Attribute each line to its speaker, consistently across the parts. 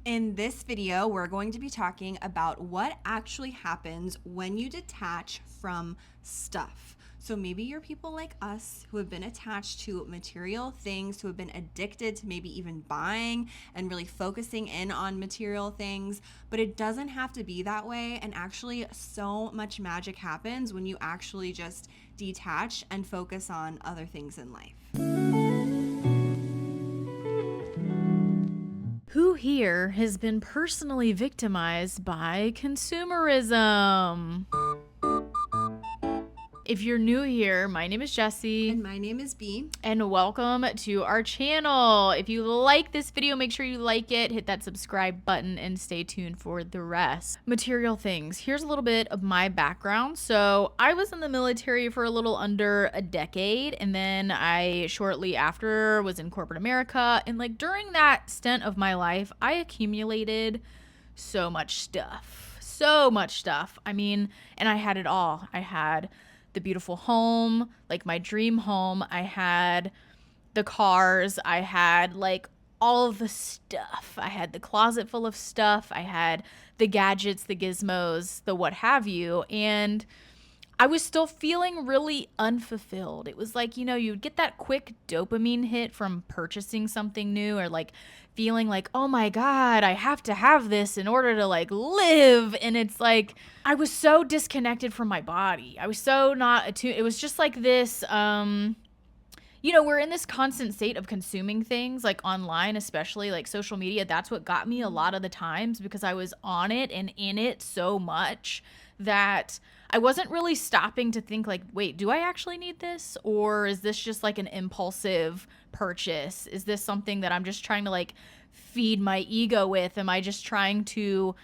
Speaker 1: In this video, we're going to be talking about what actually happens when you detach from stuff. So maybe you're people like us who have been attached to material things, who have been addicted to maybe even buying and really focusing in on material things, but it doesn't have to be that way. And actually, so much magic happens when you actually just detach and focus on other things in life.
Speaker 2: Who here has been personally victimized by consumerism? If you're new here, my name is Jessy.
Speaker 1: And my name is B.
Speaker 2: And welcome to our channel. If you like this video, make sure you like it, hit that subscribe button, and stay tuned for the rest. Material things. Here's a little bit of my background. So I was in the military for a little under a decade, and then I shortly after was in corporate America. And like during that stint of my life, I accumulated so much stuff. So much stuff. I mean, and I had it all. I had the beautiful home, like my dream home. I had the cars. I had like all of the stuff. I had the closet full of stuff. I had the gadgets, the gizmos, the what have you. And I was still feeling really unfulfilled. It was like, you'd get that quick dopamine hit from purchasing something new or like feeling like, oh my God, I have to have this in order to like live. And it's like, I was so disconnected from my body. I was so not attuned. It was just like this, we're in this constant state of consuming things like online, especially like social media. That's what got me a lot of the times because I was on it and in it so much that I wasn't really stopping to think like, wait, do I actually need this? Or is this just like an impulsive purchase? Is this something that I'm just trying to like feed my ego with? Am I just trying to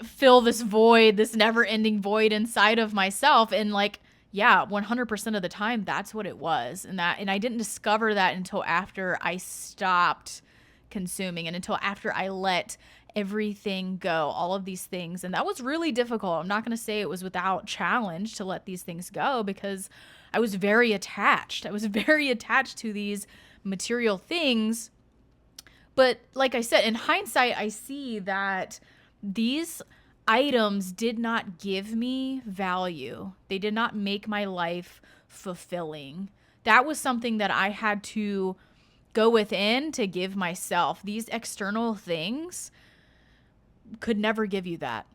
Speaker 2: fill this void, this never ending void inside of myself? And like, yeah, 100% of the time, that's what it was. And I didn't discover that until after I stopped consuming and until after I let everything go, all of these things. And that was really difficult. I'm not going to say it was without challenge to let these things go because I was very attached. I was very attached to these material things. But like I said, in hindsight, I see that these items did not give me value. They did not make my life fulfilling. That was something that I had to go within to give myself. These external things could never give you that.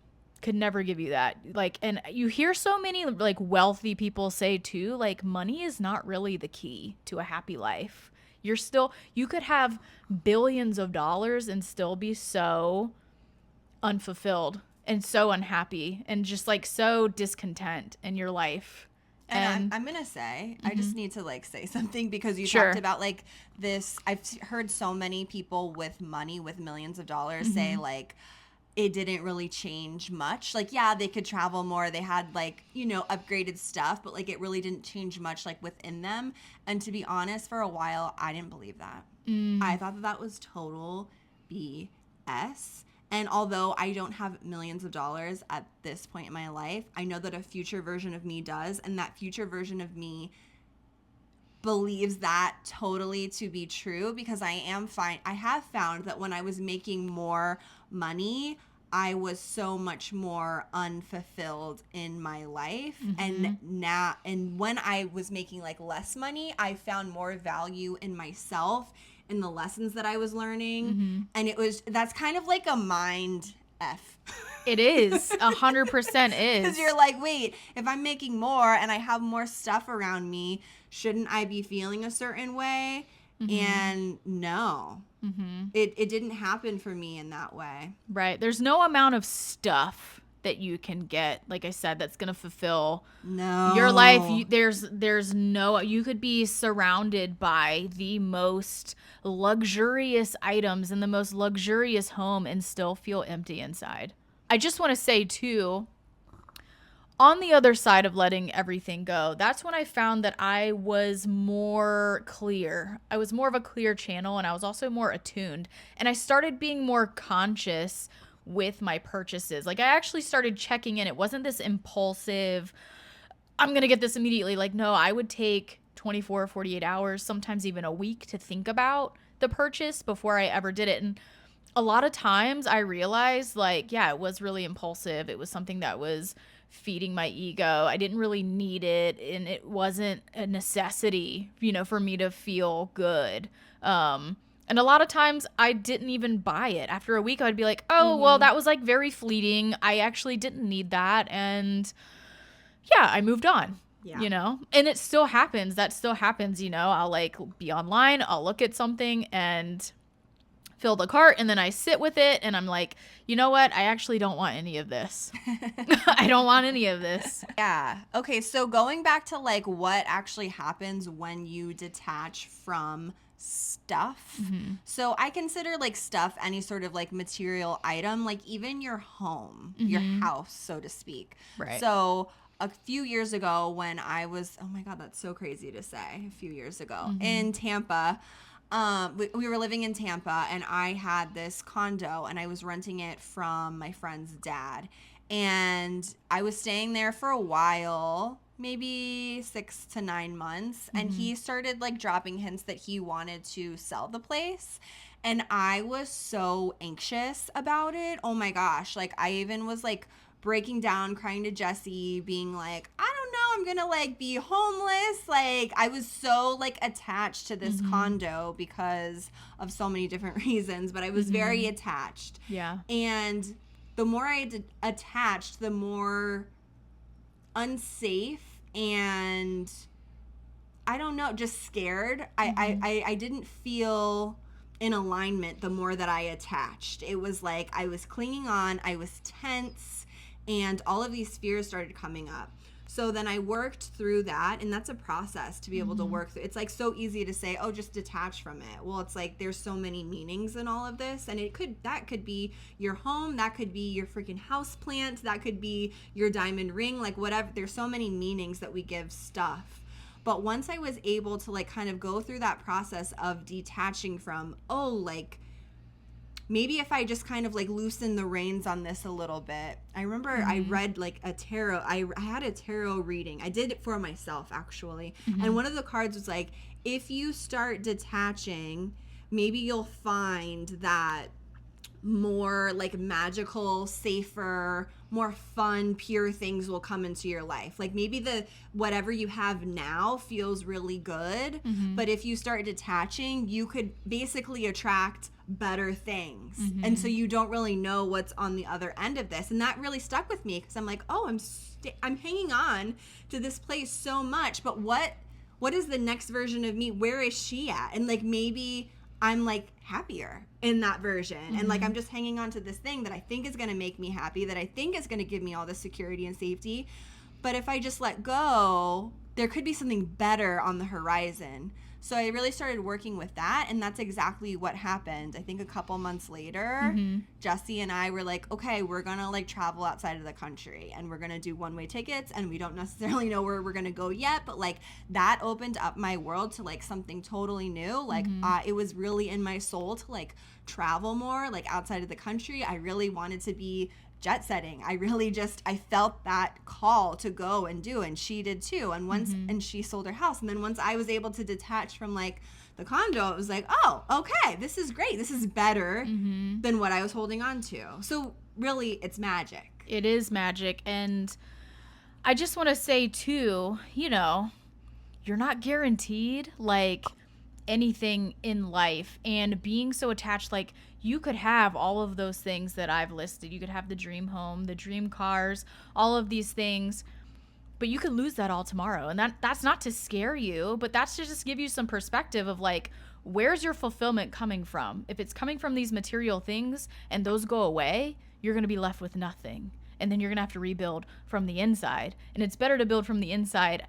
Speaker 2: Could never give you that. Like, and you hear so many like wealthy people say too, like money is not really the key to a happy life. You could have billions of dollars and still be so unfulfilled and so unhappy and just like so discontent in your life.
Speaker 1: And I'm gonna say, I just need to like say something because you
Speaker 2: Sure.
Speaker 1: talked about like this. I've heard so many people with money, with millions of dollars, say like it didn't really change much. Like, yeah, they could travel more. They had like, upgraded stuff, but like it really didn't change much like within them. And to be honest, for a while, I didn't believe that. I thought that that was total BS. And although I don't have millions of dollars at this point in my life, I know that a future version of me does. And that future version of me believes that totally to be true because I have found that when I was making more money, I was so much more unfulfilled in my life. And when I was making like less money, I found more value in myself, in the lessons that I was learning. And that's kind of like a mind F.
Speaker 2: It is 100% is.
Speaker 1: Because you're like, wait, if I'm making more and I have more stuff around me, shouldn't I be feeling a certain way? And no, it didn't happen for me in that way.
Speaker 2: Right. There's no amount of stuff that you can get, like I said, that's going to fulfill your life. You could be surrounded by the most luxurious items in the most luxurious home and still feel empty inside. I just want to say too, on the other side of letting everything go, that's when I found that I was more clear. I was more of a clear channel and I was also more attuned. And I started being more conscious with my purchases. Like I actually started checking in. It wasn't this impulsive, I'm going to get this immediately. Like, no, I would take 24 or 48 hours, sometimes even a week to think about the purchase before I ever did it. And a lot of times I realized, like, yeah, it was really impulsive. It was something that was feeding my ego. I didn't really need it, and it wasn't a necessity, for me to feel good. And a lot of times I didn't even buy it. After a week, I'd be like, oh, well,
Speaker 1: Mm-hmm.
Speaker 2: that was like very fleeting. I actually didn't need that. And yeah, I moved on.
Speaker 1: Yeah.
Speaker 2: And it still happens. That still happens. I'll like be online, I'll look at something and fill the cart, and then I sit with it and I'm like, you know what? I actually don't want any of this. I don't want any of this.
Speaker 1: Yeah. Okay, so going back to like what actually happens when you detach from stuff.
Speaker 2: Mm-hmm.
Speaker 1: So I consider like stuff any sort of like material item, like even your home, your
Speaker 2: Mm-hmm.
Speaker 1: house, so to speak.
Speaker 2: Right.
Speaker 1: So a few years ago when I was, oh my God, that's so crazy to say, a few years ago
Speaker 2: Mm-hmm.
Speaker 1: in Tampa. We were living in Tampa, and I had this condo, and I was renting it from my friend's dad. And I was staying there for a while, maybe 6 to 9 months. And
Speaker 2: Mm-hmm.
Speaker 1: he started like dropping hints that he wanted to sell the place. And I was so anxious about it. Oh my gosh. Like, I even was like breaking down, crying to Jessy, being like, I don't know, I'm gonna like be homeless. Like, I was so like attached to this
Speaker 2: Mm-hmm.
Speaker 1: condo because of so many different reasons, but I was very
Speaker 2: Mm-hmm.
Speaker 1: attached.
Speaker 2: Yeah.
Speaker 1: And the more I attached, the more unsafe and I don't know, just scared.
Speaker 2: Mm-hmm.
Speaker 1: I didn't feel in alignment the more that I attached. It was like I was clinging on, I was tense, and all of these fears started coming up. So then I worked through that, and that's a process to be able to
Speaker 2: Mm-hmm.
Speaker 1: work through. It's like so easy to say, oh, just detach from it. Well, it's like there's so many meanings in all of this, and that could be your home, that could be your freaking house plant, that could be your diamond ring, like whatever. There's so many meanings that we give stuff. But once I was able to like kind of go through that process of detaching from, oh, like maybe if I just kind of like loosen the reins on this a little bit. I remember I
Speaker 2: Mm-hmm.
Speaker 1: read like a tarot. I had a tarot reading. I did it for myself actually.
Speaker 2: Mm-hmm.
Speaker 1: And one of the cards was like, if you start detaching, maybe you'll find that more like magical, safer, more fun, pure things will come into your life. Like maybe the whatever you have now feels really good,
Speaker 2: Mm-hmm.
Speaker 1: but if you start detaching, you could basically attract better things. And
Speaker 2: Mm-hmm.
Speaker 1: so you don't really know what's on the other end of this. And that really stuck with me because I'm like, "Oh, I'm hanging on to this place so much, but what is the next version of me? Where is she at?" And like maybe I'm like happier in that version. And like
Speaker 2: Mm-hmm.
Speaker 1: I'm just hanging on to this thing that I think is going to make me happy, that I think is going to give me all this security and safety. But if I just let go, there could be something better on the horizon. So I really started working with that, and that's exactly what happened. I think a couple months later,
Speaker 2: Mm-hmm.
Speaker 1: Jessy and I were like, okay, we're gonna like travel outside of the country, and we're gonna do one-way tickets, and we don't necessarily know where we're gonna go yet, but like that opened up my world to like something totally new. Like
Speaker 2: Mm-hmm.
Speaker 1: it was really in my soul to like travel more, like outside of the country. I really wanted to be jet setting. I felt that call to go and do, and she did too.
Speaker 2: Mm-hmm.
Speaker 1: And she sold her house, and then once I was able to detach from like the condo, it was like, oh, okay, this is great, this is better
Speaker 2: Mm-hmm.
Speaker 1: than what I was holding on to. So really, it's magic.
Speaker 2: It is magic. And I just want to say, too, you're not guaranteed like anything in life. And being so attached, like, you could have all of those things that I've listed. You could have the dream home, the dream cars, all of these things, but you could lose that all tomorrow. And that's not to scare you, but that's to just give you some perspective of like, where's your fulfillment coming from? If it's coming from these material things and those go away, you're going to be left with nothing. And then you're going to have to rebuild from the inside. And it's better to build from the inside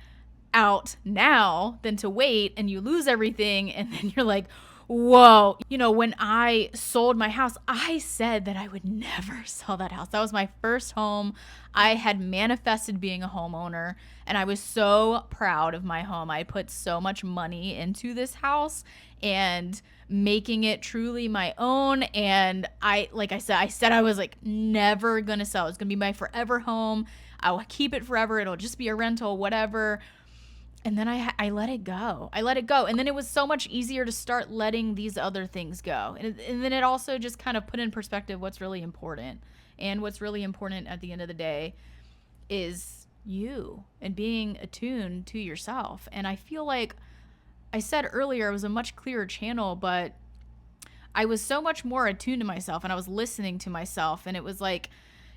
Speaker 2: out now than to wait and you lose everything and then you're like, whoa. When I sold my house, I said that I would never sell that house. That was my first home. I had manifested being a homeowner and I was so proud of my home. I put so much money into this house and making it truly my own. And like I said I was like never gonna sell. It's gonna be my forever home. I will keep it forever. It'll just be a rental, whatever. And then I let it go. I let it go. And then it was so much easier to start letting these other things go. And then it also just kind of put in perspective what's really important. And what's really important at the end of the day is you and being attuned to yourself. And I feel like I said earlier, it was a much clearer channel, but I was so much more attuned to myself and I was listening to myself. And it was like,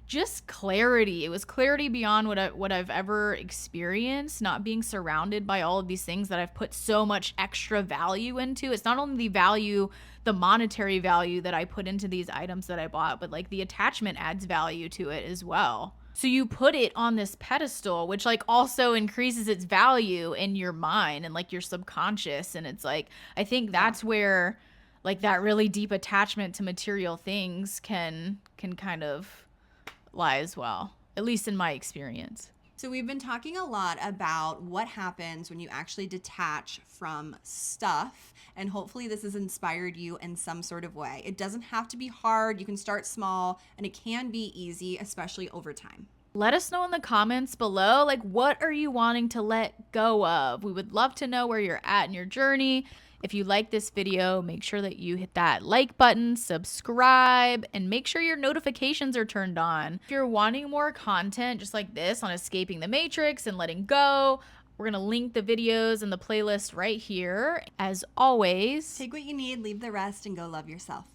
Speaker 2: just clarity. It was clarity beyond what I've ever experienced, not being surrounded by all of these things that I've put so much extra value into. It's not only the value, the monetary value that I put into these items that I bought, but like the attachment adds value to it as well. So you put it on this pedestal, which like also increases its value in your mind and like your subconscious. And it's like, I think that's where like that really deep attachment to material things can kind of lie as well, at least in my experience.
Speaker 1: So we've been talking a lot about what happens when you actually detach from stuff, and hopefully this has inspired you in some sort of way. It doesn't have to be hard. You can start small, and it can be easy, especially over time.
Speaker 2: Let us know in the comments below, like, what are you wanting to let go of? We would love to know where you're at in your journey. If you like this video, make sure that you hit that like button, subscribe, and make sure your notifications are turned on. If you're wanting more content just like this on escaping the matrix and letting go, we're going to link the videos and the playlist right here. As always,
Speaker 1: take what you need, leave the rest, and go love yourself.